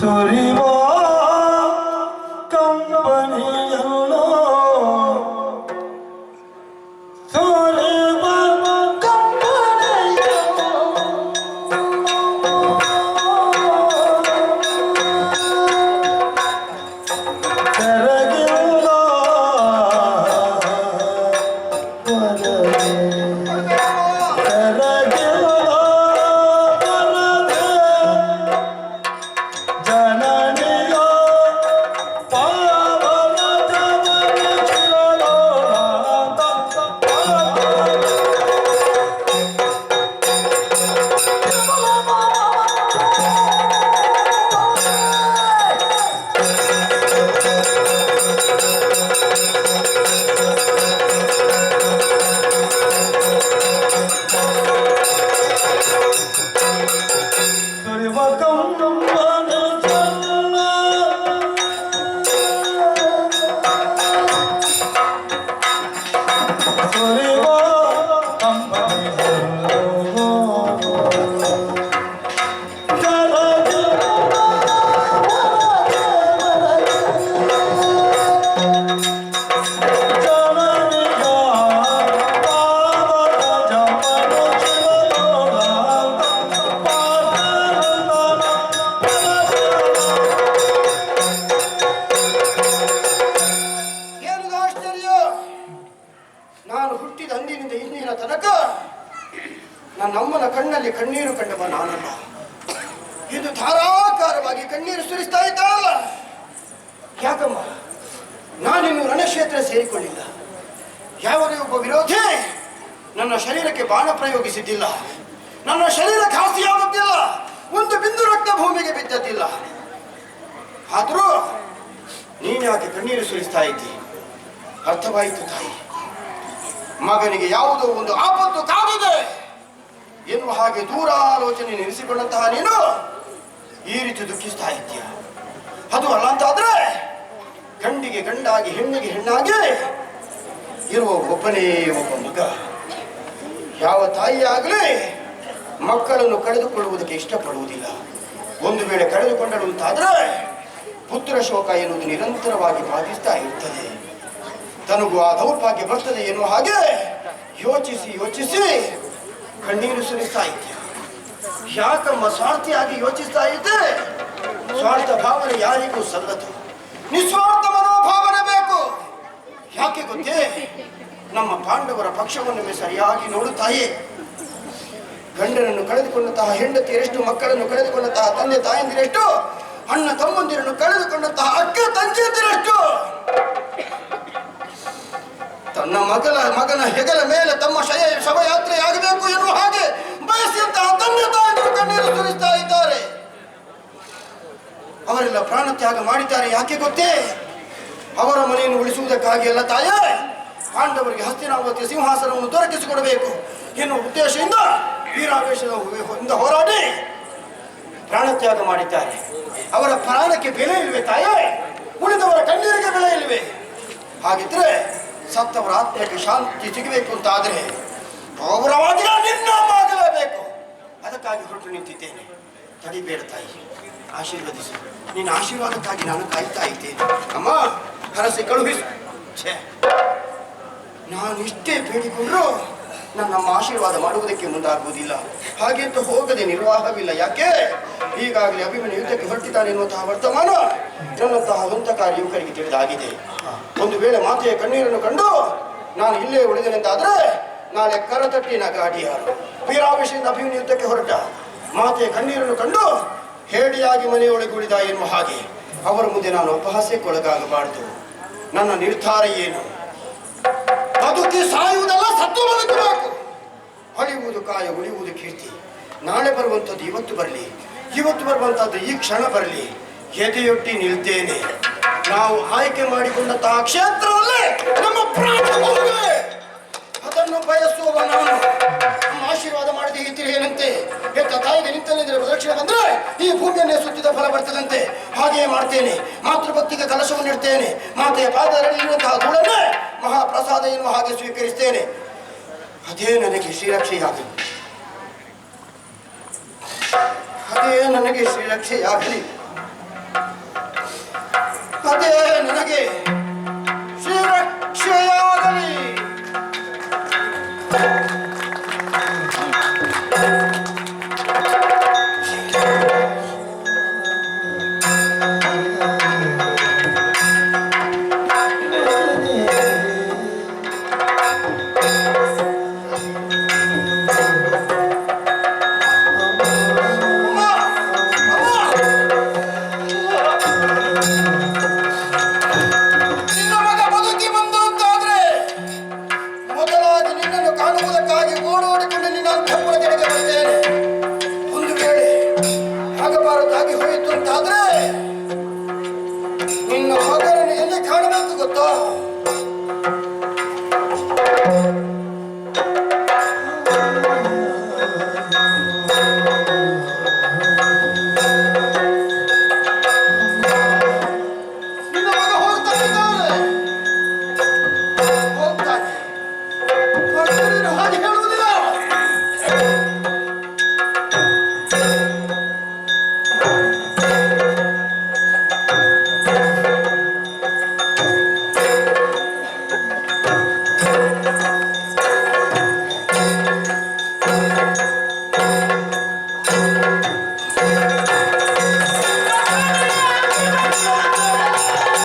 ಸುರಿವ ಕಂಪನಿಯಲ್ಲೋ ಸುರಿವ ಕಂಪನಿಯಲ್ಲೋ ತೆರಗಿಲ್ಲ ನಮ್ಮನ ಕಣ್ಣಲ್ಲಿ ಕಣ್ಣೀರು ಕಂಡವ ನಾನಲ್ಲ. ಇದು ಧಾರಾಕಾರವಾಗಿ ಕಣ್ಣೀರು ಸುರಿಸ್ತಾ ಇದ್ದಾಳಲ್ಲ. ಯಾಕಮ್ಮ, ನಾನಿನ್ನು ರಣಕ್ಷೇತ್ರ ಸೇರಿಕೊಳ್ಳಿಲ್ಲ. ಯಾವುದೇ ಒಬ್ಬ ವಿರೋಧಿ ನನ್ನ ಶರೀರಕ್ಕೆ ಬಾಣ ಪ್ರಯೋಗಿಸಿದ್ದಿಲ್ಲ. ನನ್ನ ಶರೀರ ಘಾಸಿಯಾಗುತ್ತಿಲ್ಲ. ಒಂದು ಬಿಂದು ರಕ್ತ ಭೂಮಿಗೆ ಬಿದ್ದದ್ದಿಲ್ಲ. ಆದರೂ ನೀನು ಯಾಕೆ ಕಣ್ಣೀರು ಸುರಿಸ್ತಾ ಇದ್ದಿ? ಅರ್ಥವಾಯಿತು ತಾಯಿ. ಮಗನಿಗೆ ಯಾವುದೋ ಒಂದು ಆಪತ್ತು ಕಾದಿದೆ ಎನ್ನುವ ಹಾಗೆ ದೂರಾಲೋಚನೆ ನಿಲ್ಲಿಸಿಕೊಂಡಂತಹ ನೀನು ಈ ರೀತಿ ದುಃಖಿಸ್ತಾ ಇದ್ದೀಯ. ಅದು ಅಲ್ಲ ಅಂತಾದ್ರೆ ಗಂಡಿಗೆ ಗಂಡಾಗಿ ಹೆಣ್ಣಿಗೆ ಹೆಣ್ಣಾಗಿ ಇರುವ ಒಬ್ಬನೇ ಒಬ್ಬ ಮಗ. ಯಾವ ತಾಯಿಯಾಗಲಿ ಮಕ್ಕಳನ್ನು ಕಳೆದುಕೊಳ್ಳುವುದಕ್ಕೆ ಇಷ್ಟಪಡುವುದಿಲ್ಲ. ಒಂದು ವೇಳೆ ಕಳೆದುಕೊಂಡಳು ಅಂತಾದ್ರೆ ಪುತ್ರ ಶೋಕ ಎನ್ನುವುದು ನಿರಂತರವಾಗಿ ಬಾಧಿಸ್ತಾ ಇರ್ತದೆ. ತನಗೂ ಆ ದೌರ್ಭಾಗ್ಯ ಬರ್ತದೆ ಎನ್ನುವ ಹಾಗೆ ಯೋಚಿಸಿ ಯೋಚಿಸಿ ಕಣ್ಣೀರು ಸುರಿಸ್ತಾ ಇದ್ದೆ. ಯಾಕಮ್ಮ ಸ್ವಾರ್ಥಿಯಾಗಿ ಯೋಚಿಸ್ತಾ ಇದ್ದೆ? ಸ್ವಾರ್ಥ ಭಾವನೆ ಯಾರಿಗೂ ಸಲ್ಲದು. ನಿಸ್ವಾರ್ಥ ಮನೋಭಾವನೆ ಬೇಕು. ಯಾಕೆ ಗೊತ್ತೇ? ನಮ್ಮ ಪಾಂಡವರ ಪಕ್ಷವನ್ನು ಸರಿಯಾಗಿ ನೋಡುತ್ತಾಯೇ. ಗಂಡನನ್ನು ಕಳೆದುಕೊಂಡಂತಹ ಹೆಂಡತಿಯರೆಷ್ಟು, ಮಕ್ಕಳನ್ನು ಕಳೆದುಕೊಂಡಂತಹ ತಂದೆ ತಾಯಂದಿರೆಷ್ಟು, ಅಣ್ಣ ತಮ್ಮಂದಿರನ್ನು ಕಳೆದುಕೊಂಡಂತಹ ಅಕ್ಕ ತಂಗಿಯಂದಿರೆಷ್ಟು. ತನ್ನ ಮಗನ ಹೆಗಲ ಮೇಲೆ ತಮ್ಮ ಶವಯಾತ್ರೆಯಾಗಬೇಕು ಎನ್ನುವ ಹಾಗೆ ಬಯಸಿದಂತಹ ತಂದೆ ತಾಯಿಗಳು ಕಣ್ಣೀರು ಸುರಿಸ್ತಾ ಇದ್ದಾರೆ. ಅವರೆಲ್ಲ ಪ್ರಾಣ ತ್ಯಾಗ ಮಾಡಿದ್ದಾರೆ. ಯಾಕೆ ಗೊತ್ತೇ? ಅವರ ಮನೆಯನ್ನು ಉಳಿಸುವುದಕ್ಕಾಗಿ ಅಲ್ಲ ತಾಯೇ, ಪಾಂಡವರಿಗೆ ಹಸ್ತಿನಾವತಿಯ ಸಿಂಹಾಸನವನ್ನು ದೊರಕಿಸಿಕೊಡಬೇಕು ಎನ್ನುವ ಉದ್ದೇಶದಿಂದ ವೀರಾವೇಶದಿಂದ ಹೋರಾಡಿ ಪ್ರಾಣ ತ್ಯಾಗ ಮಾಡಿದ್ದಾರೆ. ಅವರ ಪ್ರಾಣಕ್ಕೆ ಬೆಲೆ ಇಲ್ವೇ ತಾಯೇ? ಉಳಿದವರ ಕಣ್ಣೀರಿಗೆ ಬೆಲೆ ಇಲ್ವೇ? ಹಾಗಿದ್ರೆ ಸತ್ತವರ ಆತ್ಮಕ್ಕೆ ಶಾಂತಿ ಸಿಗಬೇಕು ಅಂತ ಆದರೆ ಗೌರವವಾಗಿ ನಿನ್ನ ಆಗಲೇಬೇಕು. ಅದಕ್ಕಾಗಿ ಹೊರಟು ನಿಂತಿದ್ದೇನೆ. ತಡಿಬೇಡ ತಾಯಿ, ಆಶೀರ್ವದಿಸು. ನಿನ್ನ ಆಶೀರ್ವಾದಕ್ಕಾಗಿ ನಾನು ಕಾಯ್ತಾ ಇದ್ದೇನೆ. ಅಮ್ಮ, ಹರಸಿ ಕಳುಹಿಸು. ನಾನು ಇಷ್ಟೇ ಬೇಡಿಕೊಂಡ್ರು ನಮ್ಮ ಆಶೀರ್ವಾದ ಮಾಡುವುದಕ್ಕೆ ಮುಂದಾಗುವುದಿಲ್ಲ. ಹಾಗೆ ಅಂತ ಹೋಗದೆ ನಿರ್ವಾಹವಿಲ್ಲ. ಯಾಕೆ? ಈಗಾಗಲೇ ಅಭಿಮನ್ಯು ಯುದ್ಧಕ್ಕೆ ಹೊರಟಿದ್ದಾನೆ ಎನ್ನುವಂತಹ ವರ್ತಮಾನ ನನ್ನಂತಹ ಹಂತಕಾರಿ ಯುವಕರಿಗೆ ತಿಳಿದಾಗಿದೆ. ಒಂದು ವೇಳೆ ಮಾತೆಯ ಕಣ್ಣೀರನ್ನು ಕಂಡು ನಾನು ಇಲ್ಲೇ ಉಳಿದನೆಂದಾದ್ರೆ ನಾಳೆ ಕರತಟ್ಟಿ ನಗಾಡಿಯಾರು. ವೀರಾವೇಶದಿಂದ ಅಭಿಮನ್ಯು ಯುದ್ಧಕ್ಕೆ ಹೊರಟ ಮಾತೆಯ ಕಣ್ಣೀರನ್ನು ಕಂಡು ಹೇಡಿಯಾಗಿ ಮನೆಯೊಳಗೆ ಉಳಿದ ಎನ್ನುವ ಹಾಗೆ ಅವರ ಮುಂದೆ ನಾನು ಅಪಹಾಸ್ಯಕ್ಕೊಳಗಾಗಬಾರದು. ನನ್ನ ನಿರ್ಧಾರ ಏನು? ಬದುಕಿ ಸಾಯುವುದಲ್ಲ, ಸತ್ತು ಬದುಕಬೇಕು. ಅಳಿಯುವುದು ಕಾಯ, ಉಳಿಯುವುದು ಕೀರ್ತಿ. ನಾಳೆ ಬರುವಂಥದ್ದು ಇವತ್ತು ಬರಲಿ, ಇವತ್ತು ಬರುವಂಥದ್ದು ಈ ಕ್ಷಣ ಬರಲಿ. ಎದೆಯೊಡ್ಡಿ ನಿಲ್ತೇನೆ. ನಾವು ಆಯ್ಕೆ ಮಾಡಿಕೊಂಡಂತಹ ಕ್ಷೇತ್ರವಲ್ಲೇ ನಮ್ಮ ಪ್ರಾಣ ಹೋಗಿದೆ. ಅದನ್ನು ಬಯಸುವ ನಾನು ನಮ್ಮ ಆಶೀರ್ವಾದ ಮಾಡದೆ ಇದ್ದೀರಿ ಏನಂತೆ? ಹೆತ್ತ ತಾಯಿಗೆ ನಿಂತಲ್ಲಿದ್ದರೆ ಪ್ರದಕ್ಷಿಣೆ ಬಂದ್ರೆ ಈ ಭೂಮಿಯನ್ನೇ ಸುತ್ತಿದ ಫಲ ಬರ್ತದಂತೆ. ಹಾಗೆಯೇ ಮಾಡ್ತೇನೆ. ಮಾತೃಭಕ್ತಿಗೆ ಕಲಶವನ್ನು ಇಡ್ತೇನೆ. ಮಾತೆಯ ಪಾದದಲ್ಲಿರುವಂತಹ ಧೂಳನ್ನೇ ಮಹಾಪ್ರಸಾದ ಎನ್ನುವ ಹಾಗೆ ಸ್ವೀಕರಿಸ್ತೇನೆ. ಅದೇ ನನಗೆ ಶ್ರೀರಕ್ಷೆಯಾಗಲಿ. ಅದೇ ನನಗೆ ಶ್ರೀರಕ್ಷೆಯಾಗಲಿ.